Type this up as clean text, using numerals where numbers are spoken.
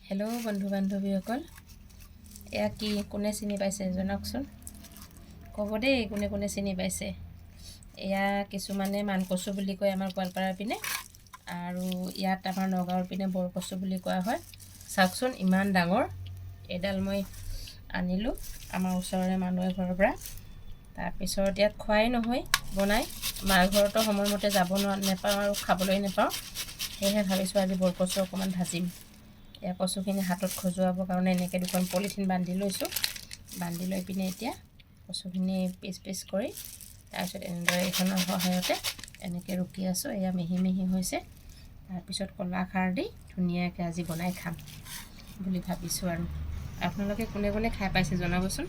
Hello' বন্ধু বান্ধৱীসকল, এয়া কি কোনে চিনি পাইছে জনাওকচোন, ক'ব দেই কোনে কোনে চিনি পাইছে। এয়া কিছুমানে মানকচু বুলি কয় আমাৰ গোৱালপাৰাৰ পিনে, আৰু ইয়াত আমাৰ নগাঁৱৰ পিনে বৰকচু বুলি কোৱা হয়। চাওকচোন ইমান ডাঙৰ এডাল মই আনিলোঁ আমাৰ ওচৰৰে মানুহ এঘৰৰ পৰা। তাৰপিছত ইয়াত খোৱাই নহয়, বনাই মাৰ ঘৰতো সময়মতে যাব নেপাওঁ আৰু খাবলৈ নেপাওঁ, সেয়েহে ভাবিছোঁ আজি বৰকচু অকণমান ভাজিম। এয়া কচুখিনি হাতত খজুৱাবৰ কাৰণে এনেকৈ দুখন পলিথিন বান্ধি লৈছোঁ। বান্ধি লৈ পিনে এতিয়া কচুখিনি পিচ পিচ কৰি তাৰপিছত এনেদৰে এইখনৰ সহায়তে এনেকৈ ৰুকি আছোঁ। এয়া মিহি মিহি হৈছে। তাৰপিছত কলা খাৰ দি ধুনীয়াকৈ আজি বনাই খাম বুলি ভাবিছোঁ। আৰু আপোনালোকে কোনে কোনে খাই পাইছে জনাবচোন।